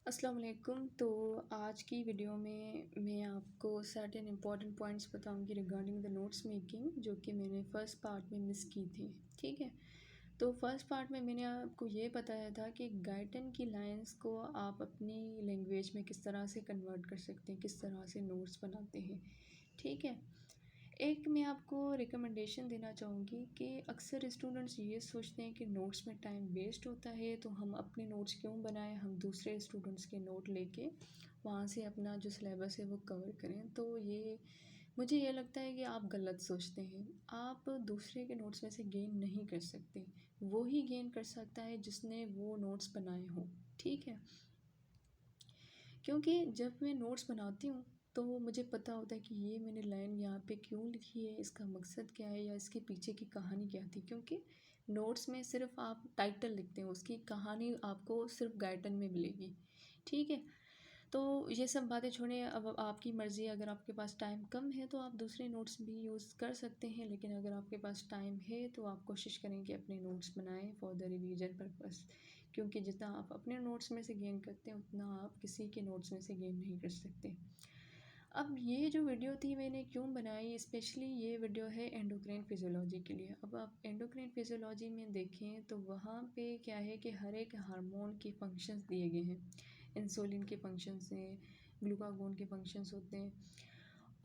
अस्सलाम वालेकुम। तो आज की वीडियो में मैं आपको सर्टेन इम्पॉर्टेंट पॉइंट्स बताऊंगी रिगार्डिंग द नोट्स मेकिंग, जो कि मैंने फ़र्स्ट पार्ट में मिस की थी। ठीक है, तो फर्स्ट पार्ट में मैंने आपको ये बताया था कि गाइडन की लाइंस को आप अपनी लैंग्वेज में किस तरह से कन्वर्ट कर सकते हैं, किस तरह से नोट्स बनाते हैं। ठीक है, एक मैं आपको रिकमेंडेशन देना चाहूँगी कि अक्सर स्टूडेंट्स ये सोचते हैं कि नोट्स में टाइम वेस्ट होता है, तो हम अपने नोट्स क्यों बनाएं, हम दूसरे स्टूडेंट्स के नोट लेके वहाँ से अपना जो सिलेबस है वो कवर करें। तो ये मुझे ये लगता है कि आप गलत सोचते हैं। आप दूसरे के नोट्स में से गेन नहीं कर सकते, वो ही गेन कर सकता है जिसने वो नोट्स बनाए हों। ठीक है, क्योंकि जब मैं नोट्स बनाती हूँ तो मुझे पता होता है कि ये मैंने लाइन यहाँ पे क्यों लिखी है, इसका मकसद क्या है या इसके पीछे की कहानी क्या थी। क्योंकि नोट्स में सिर्फ आप टाइटल लिखते हैं, उसकी कहानी आपको सिर्फ गाइडन में मिलेगी। ठीक है, तो ये सब बातें छोड़ें, अब आपकी मर्ज़ी। अगर आपके पास टाइम कम है तो आप दूसरे नोट्स भी यूज़ कर सकते हैं, लेकिन अगर आपके पास टाइम है तो आप कोशिश करें कि अपने नोट्स बनाएं फॉर द रिवीजन पर्पस। क्योंकि जितना आप अपने नोट्स में से गेन करते हैं उतना आप किसी के नोट्स में से गेन नहीं कर सकते। अब ये जो वीडियो थी मैंने क्यों बनाई, स्पेशली ये वीडियो है एंडोक्राइन फिजियोलॉजी के लिए। अब आप एंडोक्राइन फिजियोलॉजी में देखें तो वहाँ पे क्या है कि हर एक हार्मोन के फंक्शंस दिए गए हैं। इंसुलिन के फंक्शंस हैं, ग्लूकागोन के फंक्शंस होते हैं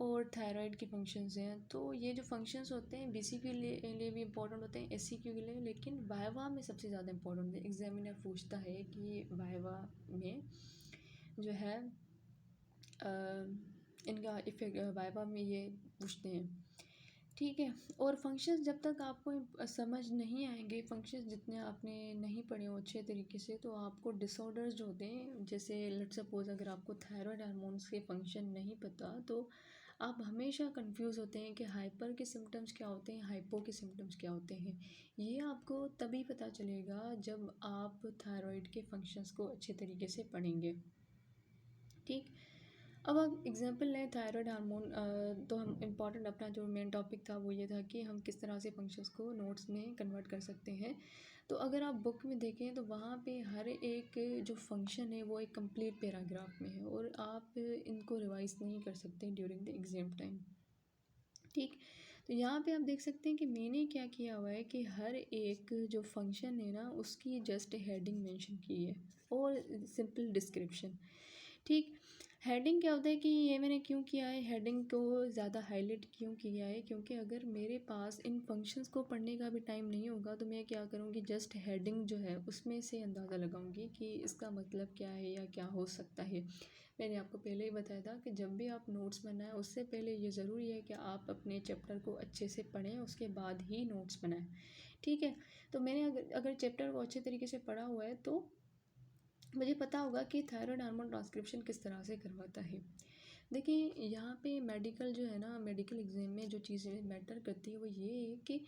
और थायराइड के फंक्शंस हैं। तो ये जो फंक्शंस होते हैं बीसी के लिए भी इम्पोर्टेंट होते हैं, एससीक्यू के लिए, लेकिन वाइवा में सबसे ज़्यादा इम्पोर्टेंट है। एग्जामिनर पूछता है कि वाइवा में जो है इनका इफेक्ट वाइवा में ये पूछते हैं। ठीक है, और फंक्शंस जब तक आपको समझ नहीं आएंगे, फंक्शंस जितने आपने नहीं पढ़े हो अच्छे तरीके से, तो आपको डिसऑर्डर्स जो होते हैं, जैसे लेट्स सपोज अगर आपको थायराइड हार्मोन्स के फंक्शन नहीं पता तो आप हमेशा कंफ्यूज होते हैं कि हाइपर के सिम्टम्स क्या होते हैं, हाइपो के सिम्टम्स क्या होते हैं। ये आपको तभी पता चलेगा जब आप थायराइड के फंक्शंस को अच्छे तरीके से पढ़ेंगे। ठीक, अब आप एग्जांपल लें थायराइड हार्मोन। तो हम इम्पॉर्टेंट अपना जो मेन टॉपिक था वो ये था कि हम किस तरह से फंक्शंस को नोट्स में कन्वर्ट कर सकते हैं। तो अगर आप बुक में देखें तो वहाँ पे हर एक जो फंक्शन है वो एक कंप्लीट पैराग्राफ में है और आप इनको रिवाइज नहीं कर सकते ड्यूरिंग द एग्ज़ाम टाइम। ठीक, तो यहाँ पे आप देख सकते हैं कि मैंने क्या किया हुआ है कि हर एक जो फंक्शन है ना उसकी जस्ट हेडिंग मेंशन की है और सिंपल डिस्क्रिप्शन। ठीक, हेडिंग क्या होता है कि ये मैंने क्यों किया है, हेडिंग को ज़्यादा हाईलाइट क्यों किया है, क्योंकि अगर मेरे पास इन फंक्शंस को पढ़ने का भी टाइम नहीं होगा तो मैं क्या करूँगी, जस्ट हेडिंग जो है उसमें से अंदाज़ा लगाऊंगी कि इसका मतलब क्या है या क्या हो सकता है। मैंने आपको पहले ही बताया था कि जब भी आप नोट्स बनाएं उससे पहले ये ज़रूरी है कि आप अपने चैप्टर को अच्छे से पढ़ें, उसके बाद ही नोट्स बनाएं। ठीक है, तो मैंने अगर चैप्टर को अच्छे तरीके से पढ़ा हुआ है तो मुझे पता होगा कि थायराइड हार्मोन ट्रांसक्रिप्शन किस तरह से करवाता है। देखिए यहाँ पे मेडिकल जो है ना, मेडिकल एग्ज़ाम में जो चीज़ें मैटर करती है वो ये है कि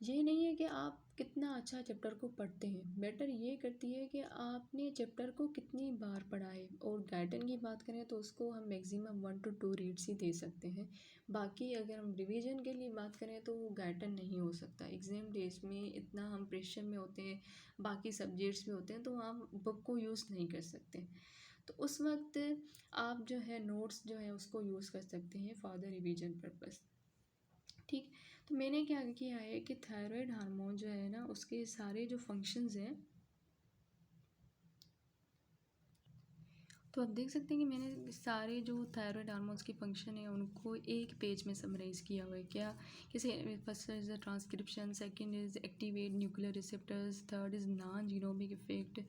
ये नहीं है कि आप कितना अच्छा चैप्टर को पढ़ते हैं, मैटर ये करती है कि आपने चैप्टर को कितनी बार पढ़ा है। और गाइडन की बात करें तो उसको हम मैक्सिमम 1 to 2 रीड्स ही दे सकते हैं। बाकी अगर हम रिवीजन के लिए बात करें तो वो गाइडन नहीं हो सकता। एग्ज़ाम डेज में इतना हम प्रेशर में होते हैं, बाकी सब्जेक्ट्स में होते हैं, तो हम बुक को यूज़ नहीं कर सकते। तो उस वक्त आप जो है नोट्स जो है उसको यूज़ कर सकते हैं फॉर द रिवीजन पर्पस। ठीक, तो मैंने क्या किया है कि थायराइड हार्मोन जो है ना उसके सारे जो फंक्शंस हैं, तो आप देख सकते हैं कि मैंने सारे जो थायराइड हार्मोन्स के फंक्शन है उनको एक पेज में समराइज़ किया हुआ है। क्या किसी first is transcription, second is activate nuclear receptors, third is non genomic effect,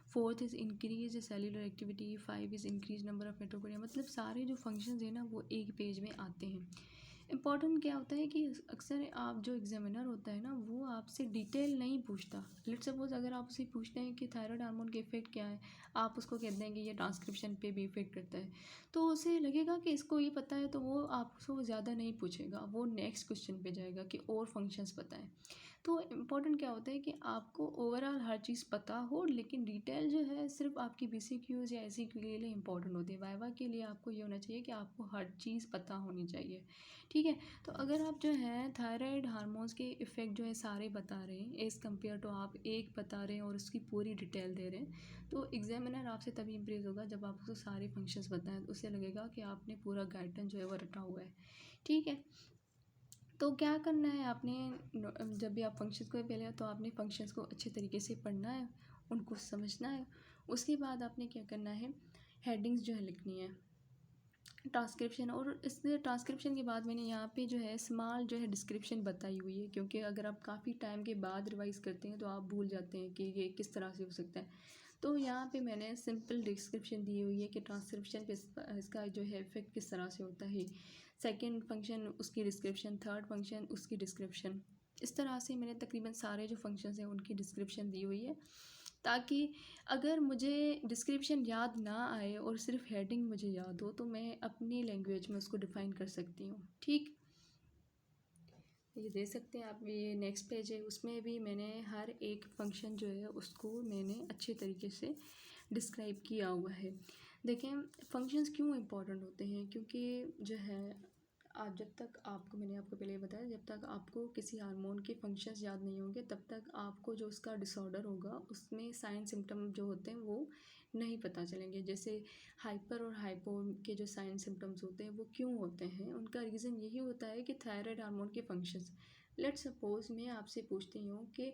fourth is increase cellular activity, five is increase number of mitochondria. मतलब सारे जो फंक्शंस हैं ना वो एक पेज में आते हैं। इम्पॉर्टेंट क्या होता है कि अक्सर आप जो एग्जामिनर होता है ना वो आपसे डिटेल नहीं पूछता। लेट्स सपोज अगर आप उसे पूछते हैं कि थायराइड हार्मोन के इफेक्ट क्या है, आप उसको कहते हैं कि ये ट्रांसक्रिप्शन पे भी इफेक्ट करता है, तो उसे लगेगा कि इसको ये पता है, तो वो आपको ज़्यादा नहीं पूछेगा, वो नेक्स्ट क्वेश्चन पे जाएगा कि और फंक्शंस पता है। तो इम्पोर्टेंट क्या होता है कि आपको ओवरऑल हर चीज़ पता हो, लेकिन डिटेल जो है सिर्फ आपकी बीसीक्यूज़ या एससीक्यू के लिए इंपॉर्टेंट होती है। वाइवा के लिए आपको ये होना चाहिए कि आपको हर चीज़ पता होनी चाहिए। ठीक है। तो अगर आप जो है थायराइड हार्मोन्स के इफ़ेक्ट जो है सारे बता रहे हैं एज़ कम्पेयर टू आप एक बता रहे हैं और उसकी पूरी डिटेल दे रहे हैं, तो एग्जामिनर आपसे तभी इम्प्रेस होगा जब आप उसको सारे फंक्शंस बताएं, तो उससे लगेगा कि आपने पूरा गाइडलाइन जो है वो रटा हुआ है। ठीक है। तो क्या करना है आपने, जब भी आप फंक्शंस को पहले तो आपने फंक्शंस को अच्छे तरीके से पढ़ना है, उनको समझना है। उसके बाद आपने क्या करना है, हेडिंग्स जो है लिखनी है, ट्रांसक्रिप्शन। और इस ट्रांसक्रिप्शन के बाद मैंने यहाँ पे जो है स्मॉल जो है डिस्क्रिप्शन बताई हुई है, क्योंकि अगर आप काफ़ी टाइम के बाद रिवाइज करते हैं तो आप भूल जाते हैं कि ये किस तरह से हो सकता है। तो यहाँ पे मैंने सिंपल डिस्क्रिप्शन दी हुई है कि ट्रांसक्रिप्शन पे इसका जो है इफेक्ट किस तरह से होता है, सेकंड फंक्शन उसकी डिस्क्रिप्शन, थर्ड फंक्शन उसकी डिस्क्रिप्शन। इस तरह से मैंने तकरीबन सारे जो फंक्शंस हैं उनकी डिस्क्रिप्शन दी हुई है, ताकि अगर मुझे डिस्क्रिप्शन याद ना आए और सिर्फ हेडिंग मुझे याद हो तो मैं अपनी लैंग्वेज में उसको डिफ़ाइन कर सकती हूँ। ठीक, ये दे सकते हैं आप, ये नेक्स्ट पेज है, उसमें भी मैंने हर एक फंक्शन जो है उसको मैंने अच्छे तरीके से डिस्क्राइब किया हुआ है। देखें फंक्शंस क्यों इम्पोर्टेंट होते हैं, क्योंकि जो है आप जब तक आपको, मैंने आपको पहले बताया, जब तक आपको किसी हार्मोन के फंक्शंस याद नहीं होंगे तब तक आपको जो उसका डिसऑर्डर होगा उसमें साइन सिम्टम जो होते हैं वो नहीं पता चलेंगे। जैसे हाइपर और हाइपो के जो साइन सिम्टम्स होते हैं वो क्यों होते हैं, उनका रीज़न यही होता है कि थायराइड हार्मोन के फंक्शंस। लेट्स सपोज मैं आपसे पूछती हूँ कि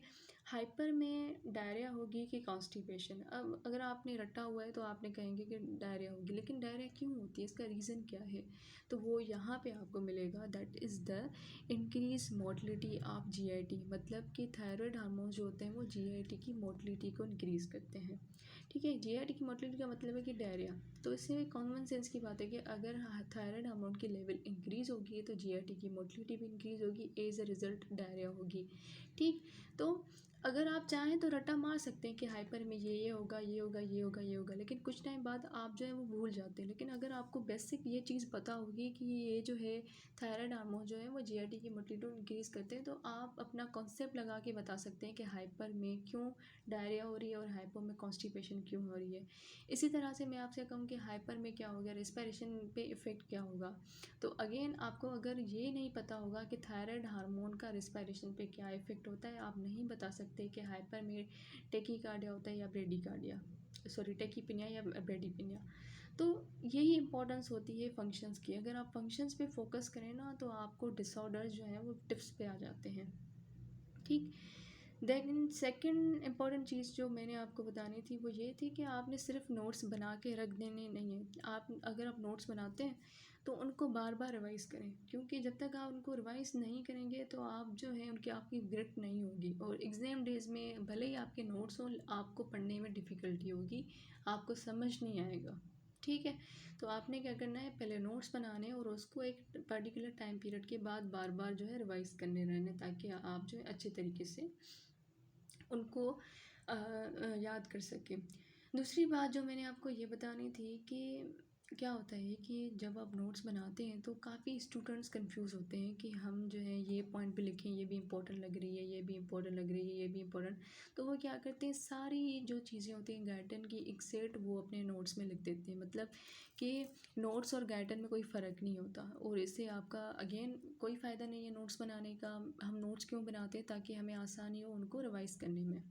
हाइपर में डायरिया होगी कि कॉन्स्टिपेशन। अब अगर आपने रटा हुआ है तो आपने कहेंगे कि डायरिया होगी, लेकिन डायरिया क्यों होती है, इसका रीज़न क्या है, तो वो यहाँ पे आपको मिलेगा। That is the increase motility of GIT, मतलब कि थायराइड हार्मोन जो होते हैं वो जीआईटी की मोटिलिटी को इंक्रीज़ करते हैं। ठीक है, जीआईटी की मोटिलिटी का मतलब है कि डायरिया। तो इससे कॉमन सेंस की बात है कि अगर थायराइड हार्मोन की लेवल इंक्रीज़ होगी तो जीआईटी की मोटिलिटी भी इंक्रीज़ होगी, एज अ रिजल्ट डायरिया होगी। ठीक, तो अगर आप चाहें तो रट्टा मार सकते हैं कि हाइपर में ये होगा, ये होगा, ये होगा, ये होगा, लेकिन कुछ टाइम बाद आप जो है वो भूल जाते हैं। लेकिन अगर आपको बेसिक ये चीज़ पता होगी कि ये जो है थायराइड हार्मोन जो है वो जीआईटी की मोटिलिटी इंक्रीज़ करते हैं, तो आप अपना कॉन्सेप्ट लगा के बता सकते हैं कि हाइपर में क्यों डायरिया हो रही है और हाइपो में कॉन्स्टिपेशन क्यों हो रही है। इसी तरह से मैं आपसे कहूँ कि हाइपर में क्या होगा, रेस्पिरेशन पे इफ़ेक्ट क्या होगा। तो अगेन आपको अगर ये नहीं पता होगा कि थायराइड हार्मोन का रेस्पिरेशन पे क्या इफ़ेक्ट होता है, आप नहीं बता सकते कि हाइपर में टेकीकार्डिया होता है या ब्रेडिकार्डिया, सॉरी टेकीपिनिया या ब्रेडिपिनिया। तो यही इंपॉर्टेंस होती है फंक्शंस की। अगर आप फंक्शंस पे फोकस करें ना तो आपको डिसऑर्डर्स जो हैं वो टिप्स पे आ जाते हैं। ठीक, देन सेकंड इम्पॉर्टेंट चीज़ जो मैंने आपको बतानी थी वो ये थी कि आपने सिर्फ नोट्स बना के रख देने नहीं है। आप अगर आप नोट्स बनाते हैं तो उनको बार बार रिवाइज़ करें, क्योंकि जब तक आप उनको रिवाइज़ नहीं करेंगे तो आप जो है उनकी आपकी ग्रिप नहीं होगी, और एग्ज़ाम डेज़ में भले ही आपके नोट्स हों आपको पढ़ने में डिफ़िकल्टी होगी, आपको समझ नहीं आएगा। ठीक है, तो आपने क्या करना है, पहले नोट्स बनाने और उसको एक पर्टिकुलर टाइम पीरियड के बाद बार बार जो है रिवाइज़ करने रहने, ताकि आप जो है अच्छे तरीके से उनको याद कर सकें। दूसरी बात जो मैंने आपको ये बतानी थी कि क्या होता है कि जब आप नोट्स बनाते हैं तो काफ़ी स्टूडेंट्स कंफ्यूज होते हैं कि हम जो है ये पॉइंट पे लिखें, ये भी इम्पोर्टेंट लग रही है, ये भी इम्पोर्टेंट लग रही है, ये भी इम्पोर्टेंट। तो वो क्या करते हैं, सारी जो चीज़ें होती हैं गाइडन की एक सेट वो अपने नोट्स में लिख देते हैं, मतलब कि नोट्स और गाइडन में कोई फ़र्क नहीं होता। और इससे आपका अगेन कोई फ़ायदा नहीं है नोट्स बनाने का। हम नोट्स क्यों बनाते हैं, ताकि हमें आसानी हो उनको रिवाइज़ करने में।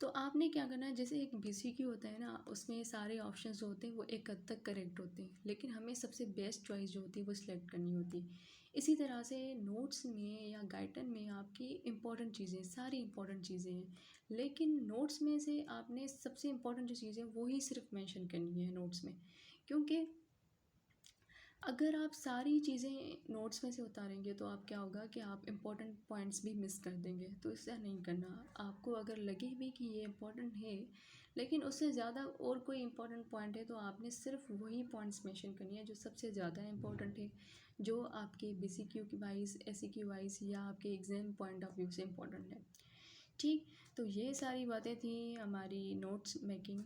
तो आपने क्या करना है, जैसे एक बीसीक्यू होता है ना, उसमें सारे ऑप्शंस जो होते हैं वो एक हद तक करेक्ट होते हैं, लेकिन हमें सबसे बेस्ट चॉइस जो होती है वो सिलेक्ट करनी होती है। इसी तरह से नोट्स में या गाइडन में आपकी इंपॉर्टेंट चीज़ें, सारी इंपॉर्टेंट चीज़ें हैं, लेकिन नोट्स में से आपने सबसे इंपॉर्टेंट जो चीज़ें वो ही सिर्फ मेंशन करनी है नोट्स में। क्योंकि अगर आप सारी चीज़ें नोट्स में से उतारेंगे तो आप क्या होगा कि आप इम्पोर्टेंट पॉइंट्स भी मिस कर देंगे, तो ऐसा नहीं करना। आपको अगर लगे भी कि ये इम्पोर्टेंट है लेकिन उससे ज़्यादा और कोई इम्पोर्टेंट पॉइंट है, तो आपने सिर्फ वही पॉइंट्स मेंशन करनी है जो सबसे ज़्यादा इम्पोर्टेंट है, जो आपके बीसीक्यू की वाइज, एसईक्यू वाइज या आपके एग्ज़ाम पॉइंट ऑफ व्यू से इम्पोर्टेंट है। ठीक, तो ये सारी बातें थी हमारी नोट्स मेकिंग